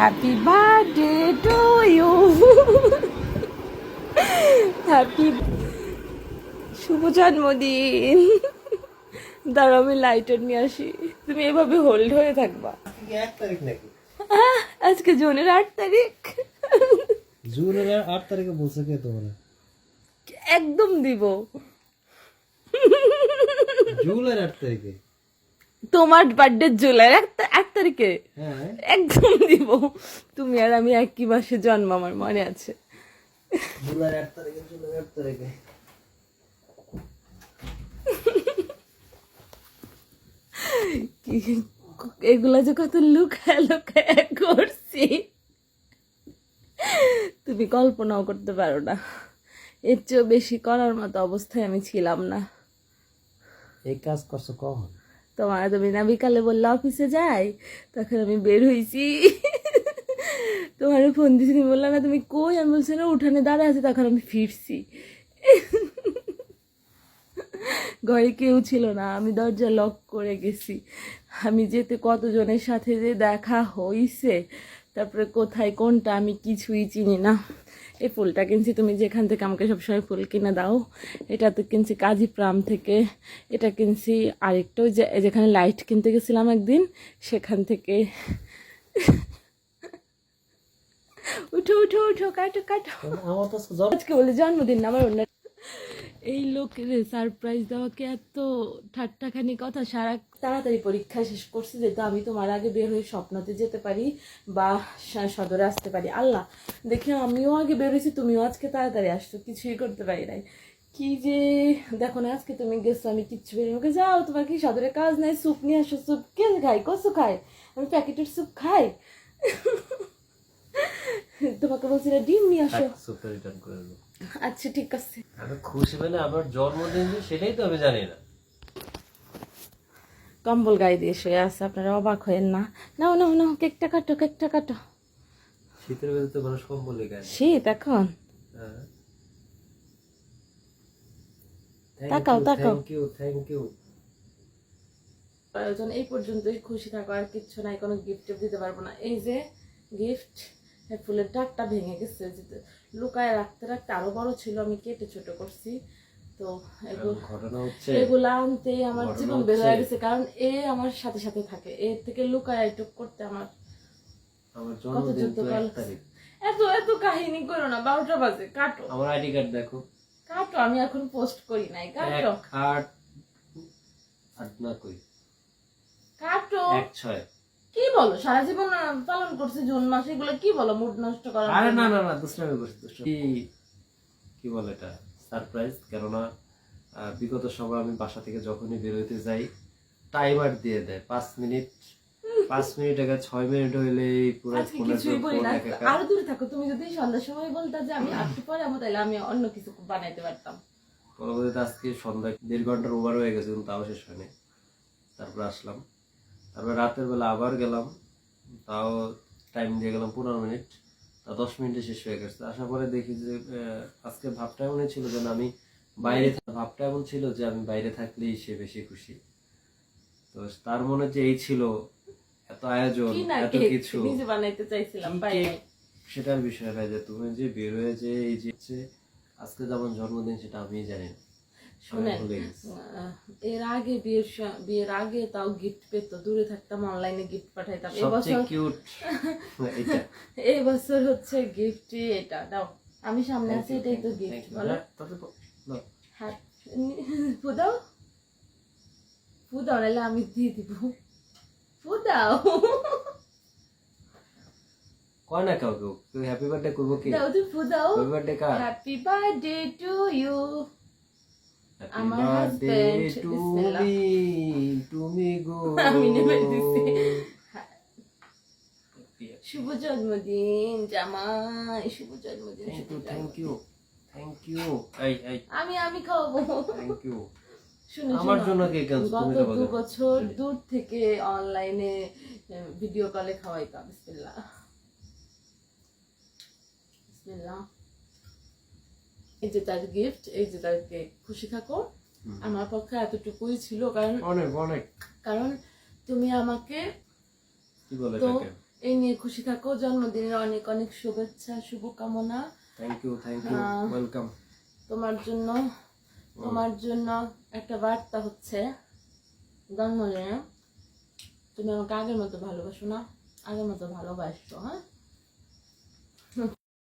Happy birthday to you. Happy শুভ জন্মদিন। দাঁড়াও আমি লাইটার নিয়ে আসি, তুমি এভাবে হোল্ড হয়ে থাকবা। আজকে জুনের 8 তারিখ। জুনের 8 তারিখে বলছে কে তোমরা? একদম দিব জুনের 8 তারিখে তোমার বার্থডে জুলাই 1 তারিখে। হ্যাঁ একদম দিব। তুমি আর আমি একই মাসে জন্ম, আমার মনে আছে। জুলাই 8 তারিখে জুলাই 8 তারিখে এগুলা যে কত লুকায় লুকায় করছি তুমি কল্পনাও করতে পারো না। এর চেয়েও বেশি করার মতো অবস্থায় আমি ছিলাম না। এই কাজ করছো কখন? তুমি না বিকালে বললে অফিসে যাই, তখন আমি বের হয়েছি। তোমার ফোন দিছি, তুমি বললা না তুমি কই, আমি বলছি না উঠানে দাঁড়া আছে, তখন আমি ফিরছি। ঘরে কেউ ছিল না, আমি দরজা লক করে গেছি। আমি যেতে কতজনের সাথে যে দেখা হইছে, তারপরে কোথায় কোনটা আমি কিছুই চিনি না। এই ফুলটা কিনছি তুমি যেখান থেকে আমাকে সবসময় ফুল কিনে দাও, এটা তো কিনছি কাজী প্রাম থেকে। এটা কিনছি আরেকটা ওই যেখানে লাইট কিনতে গেছিলাম একদিন, সেখান থেকে। উঠো উঠো উঠো, কাটো কাটো। আমার তো আজকে বলে জন্মদিন না আমার, অন্য এই লোকের সারপ্রাইজ দেওয়াকে এত ঠাট্টাখানি কথা। সারা তাড়াতাড়ি পরীক্ষা শেষ করছি যে তো আমি তোমার আগে বের হয়ে স্বপ্নতে যেতে পারি বা সদরে আসতে পারি। আল্লাহ দেখে আমিও আগে বের হয়েছি, তুমিও আজকে তাড়াতাড়ি আসছো, কিছুই করতে পারি নাই। কি যে দেখো না, আজকে তুমি গেছো আমি কিচ্ছু বেরিয়ে আমাকে যাও, তোমার কি সদরে কাজ নাই, স্যুপ নিয়ে আসো। স্যুপ কে খাই, কচু খাই, আমি প্যাকেটের স্যুপ খাই। তোমাকে বলছি না ডিম নিয়ে আসো। সুপার রিটার্ন করে দেবো। আচ্ছা ঠিক আছে। আমি খুশি মানে আমার জন্মদিন যে সেটাই তো আমি জানি না। কম্বল গায়ে দিয়ে শুয়ে আছে, আপনারা অবাক হয়েন না। নাও নাও নাও, কেকটা কাটো, কেকটা কাটো। শীতের বেলা তো মানুষ কম্বলে গায়ে। শীত এখন। তাকাও তাকাও। Thank you. প্রয়োজন এই পর্যন্তই, খুশি থাকো, আর কিচ্ছু নাই। কোনো গিফট দিতে পারবো না। এই যে গিফট, ফুলের ডাকটা ভেঙে গেছে, লুকায় রাখতে রাখতে আরো বড় ছিল, আমি কেটে ছোট করছি। তো এগুলো আনতে আমার জীবন বের হয়ে গেছে, কারণ এ আমার সাথে সাথে থাকে। এর থেকে লুকায় এটুক করতে আমার কত যুদ্ধ কল। এত এত কাহিনী করো না, 12টা বাজে। কাটো আমার আইডি কার্ড দেখো। কাটো, আমি এখন পোস্ট করি নাই। কাটো না কই কাটো। 16 কি বলো, সারা জীবন পালন করছে জুন মাস, এগুলো কি বলো, মুড নষ্ট করা? আরে না না না, দুষ্টামি করছি। কি বলে এটা সারপ্রাইজ, কেননা বিগত সময় আমি বাসা থেকে যখনই বের হইতে যাই টাইমার দিয়ে দেয় 5 মিনিট। 5 মিনিট আগে 6 মিনিট হইলে পুরো আরো দূরে থাকো। তুমি যদি সন্ধ্যার সময় বলতা যে আমি একটু পরে আমার, তাহলে আমি অন্য কিছু বানাইতে পারতাম। পরবর্তীতে আজকে সন্ধ্যা 1.5 ঘন্টার ওভার হয়ে গেছে, কিন্তু তাও শেষ হয়নি। তারপর আসলাম, তারপর রাতের বেলা আবার গেলাম, তাও টাইম দিয়ে গেলাম 15 মিনিট, তা 10 মিনিটে শেষ হয়ে গেছে। আসার পরে দেখি যে আজকে ভাবটা এমন ছিল যে আমি বাইরে, ভাবটা এমন ছিল যে আমি বাইরে থাকলেই সে বেশি খুশি। তো তার মনে যে এই ছিল এত আয়োজন, এত কিছু নিজে বানাইতে চাইছিলাম, সেটার বিষয় না, যে তুমি যে বের হয়ে যে এই যে আজকে যেমন জন্মদিন সেটা আমি জানি না। শুনেন, এর আগে বিয়ের আগে তাও গিফট পেতো, দূরে থাকতাম, অনলাইনে গিফট পাঠাইতাম। এই বছর হচ্ছে গিফট এটা দাও, আমি সামনে আছি, এটাই তো গিফট। বলো ফুদাও ফুদাও, নাহলে আমি দিয়ে দিব। ফুদাও কয় না কাউকে তুই হ্যাপি বার্থডে করবো কি? দাও তুমি ফুদাও। হ্যাপি বার্থডে কার? Happy birthday to you. আমার হাজবেন্ড তুমি গো। আমি নেবে দিছি। শুভ জন্মদিন জামাই, শুভ জন্মদিন। Thank you. আমি খাওয়াবো। Thank you. শুনো আমার জন্য কে কেন? গত 2 বছর দূর থেকে অনলাইনে ভিডিও কলে খাওয়াইতাম। বিসমিল্লাহ বিসমিল্লাহ। এই যে তার গিফট, এই যে তার কেক। খুশি থাকো। আমার পক্ষে এতটুকুই ছিল, কারণ অনেক অনেক, কারণ তুমি আমাকে কি বলে তো এটাকে এই নিয়ে খুশি থাকো। জন্মদিনের অনেক অনেক শুভেচ্ছা, শুভকামনা থ্যাংক ইউ ওয়েলকাম। তোমার জন্য একটা বার্তা হচ্ছে, জন্মদিনে তুমি আমাকে আগের মতো ভালোবাসো না, আগের মতো ভালোবাসো, হ্যাঁ?